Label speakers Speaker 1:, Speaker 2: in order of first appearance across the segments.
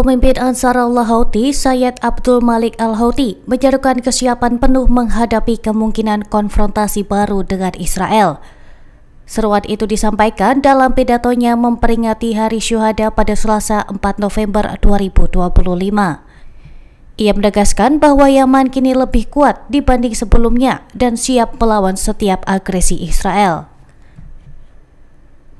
Speaker 1: Pemimpin Ansarullah Houthi, Sayyid Abdul Malik Al-Houthi, menyerukan kesiapan penuh menghadapi kemungkinan konfrontasi baru dengan Israel. Seruan itu disampaikan dalam pidatonya memperingati Hari Syuhada pada Selasa 4 November 2025. Ia menegaskan bahwa Yaman kini lebih kuat dibanding sebelumnya dan siap melawan setiap agresi Israel.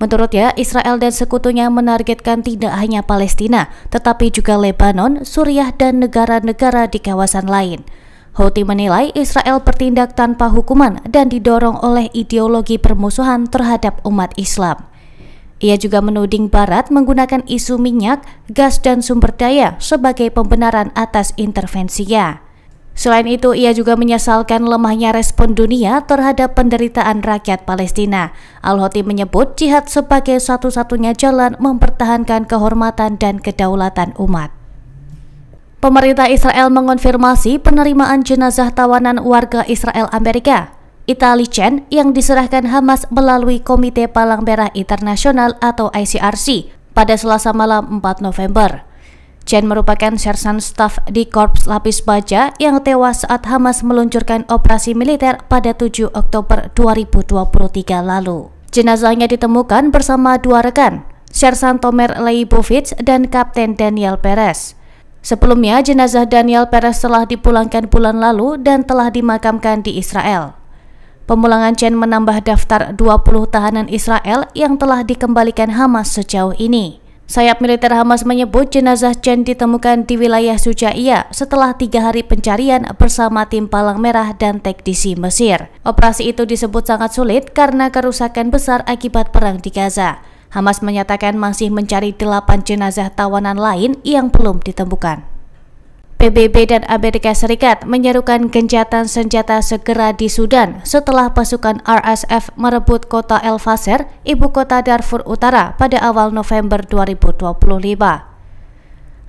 Speaker 1: Menurutnya, Israel dan sekutunya menargetkan tidak hanya Palestina, tetapi juga Lebanon, Suriah, dan negara-negara di kawasan lain. Houthi menilai Israel bertindak tanpa hukuman dan didorong oleh ideologi permusuhan terhadap umat Islam. Ia juga menuding Barat menggunakan isu minyak, gas, dan sumber daya sebagai pembenaran atas intervensinya. Selain itu, ia juga menyesalkan lemahnya respon dunia terhadap penderitaan rakyat Palestina. Al-Houthi menyebut jihad sebagai satu-satunya jalan mempertahankan kehormatan dan kedaulatan umat. Pemerintah Israel mengonfirmasi penerimaan jenazah tawanan warga Israel Amerika, Itali Chen, yang diserahkan Hamas melalui Komite Palang Merah Internasional atau ICRC pada Selasa malam 4 November. Chen merupakan sersan staf di Korps Lapis Baja yang tewas saat Hamas meluncurkan operasi militer pada 7 Oktober 2023 lalu. Jenazahnya ditemukan bersama dua rekan, Sersan Tomer Leibovitz dan Kapten Daniel Perez. Sebelumnya, jenazah Daniel Perez telah dipulangkan bulan lalu dan telah dimakamkan di Israel. Pemulangan Chen menambah daftar 20 tahanan Israel yang telah dikembalikan Hamas sejauh ini. Sayap militer Hamas menyebut jenazah Chen ditemukan di wilayah Sujaiyah setelah 3 hari pencarian bersama tim Palang Merah dan teknisi Mesir. Operasi itu disebut sangat sulit karena kerusakan besar akibat perang di Gaza. Hamas menyatakan masih mencari 8 jenazah tawanan lain yang belum ditemukan. PBB dan Amerika Serikat menyerukan gencatan senjata segera di Sudan setelah pasukan RSF merebut kota El Fasher, ibu kota Darfur Utara, pada awal November 2025.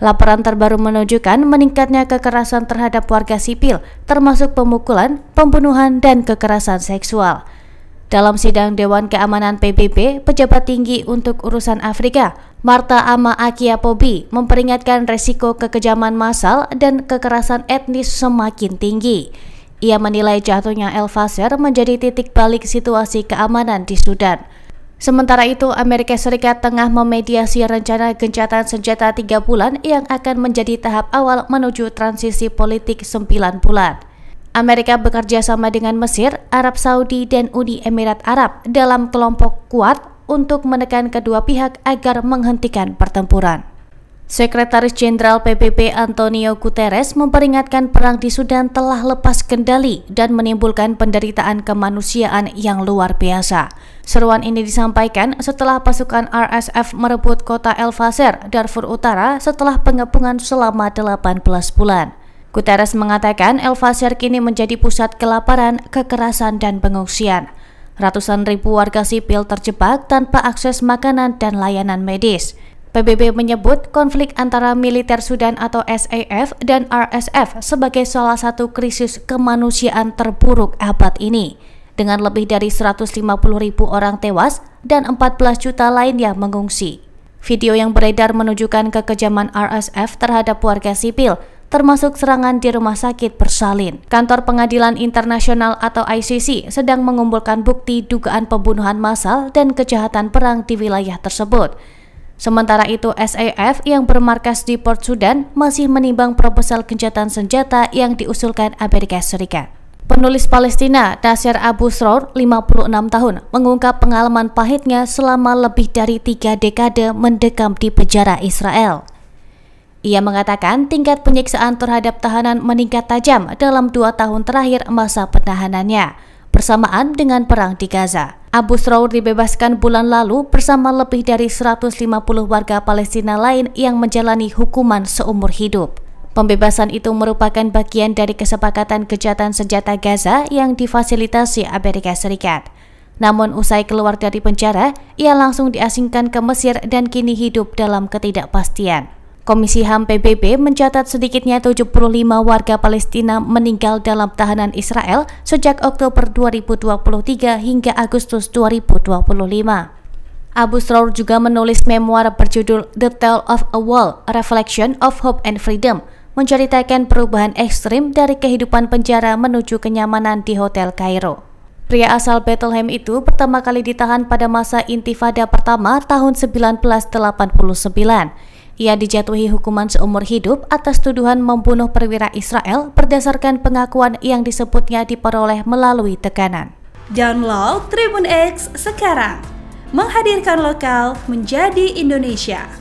Speaker 1: Laporan terbaru menunjukkan meningkatnya kekerasan terhadap warga sipil, termasuk pemukulan, pembunuhan, dan kekerasan seksual. Dalam sidang Dewan Keamanan PBB, pejabat tinggi untuk urusan Afrika, Marta Ama Akiapobi, memperingatkan resiko kekejaman massal dan kekerasan etnis semakin tinggi. Ia menilai jatuhnya El Fasher menjadi titik balik situasi keamanan di Sudan. Sementara itu, Amerika Serikat tengah memediasi rencana gencatan senjata 3 bulan yang akan menjadi tahap awal menuju transisi politik 9 bulan. Amerika bekerja sama dengan Mesir, Arab Saudi, dan Uni Emirat Arab dalam kelompok kuat untuk menekan kedua pihak agar menghentikan pertempuran. Sekretaris Jenderal PBB Antonio Guterres memperingatkan perang di Sudan telah lepas kendali dan menimbulkan penderitaan kemanusiaan yang luar biasa. Seruan ini disampaikan setelah pasukan RSF merebut kota El Fasher, Darfur Utara setelah pengepungan selama 18 bulan. Guterres mengatakan El Fasher kini menjadi pusat kelaparan, kekerasan, dan pengungsian. Ratusan ribu warga sipil terjebak tanpa akses makanan dan layanan medis. PBB menyebut konflik antara militer Sudan atau SAF dan RSF sebagai salah satu krisis kemanusiaan terburuk abad ini, dengan lebih dari 150 ribu orang tewas dan 14 juta lain yang mengungsi. Video yang beredar menunjukkan kekejaman RSF terhadap warga sipil, termasuk serangan di rumah sakit bersalin. Kantor Pengadilan Internasional atau ICC sedang mengumpulkan bukti dugaan pembunuhan massal dan kejahatan perang di wilayah tersebut. Sementara itu, SAF yang bermarkas di Port Sudan masih menimbang proposal gencatan senjata yang diusulkan Amerika Serikat. Penulis Palestina, Nasser Abu Srour, 56 tahun, mengungkap pengalaman pahitnya selama lebih dari 3 dekade mendekam di penjara Israel. Ia mengatakan tingkat penyiksaan terhadap tahanan meningkat tajam dalam 2 tahun terakhir masa penahanannya, bersamaan dengan perang di Gaza. Abu Srour dibebaskan bulan lalu bersama lebih dari 150 warga Palestina lain yang menjalani hukuman seumur hidup. Pembebasan itu merupakan bagian dari kesepakatan gencatan senjata Gaza yang difasilitasi Amerika Serikat. Namun usai keluar dari penjara, ia langsung diasingkan ke Mesir dan kini hidup dalam ketidakpastian. Komisi HAM PBB mencatat sedikitnya 75 warga Palestina meninggal dalam tahanan Israel sejak Oktober 2023 hingga Agustus 2025. Abu Throur juga menulis memoir berjudul The Tale of a Wall, A Reflection of Hope and Freedom, menceritakan perubahan ekstrim dari kehidupan penjara menuju kenyamanan di Hotel Kairo. Pria asal Bethlehem itu pertama kali ditahan pada masa Intifada pertama tahun 1989. Ia dijatuhi hukuman seumur hidup atas tuduhan membunuh perwira Israel berdasarkan pengakuan yang disebutnya diperoleh melalui tekanan.
Speaker 2: Download Tribun X sekarang, menghadirkan lokal menjadi Indonesia.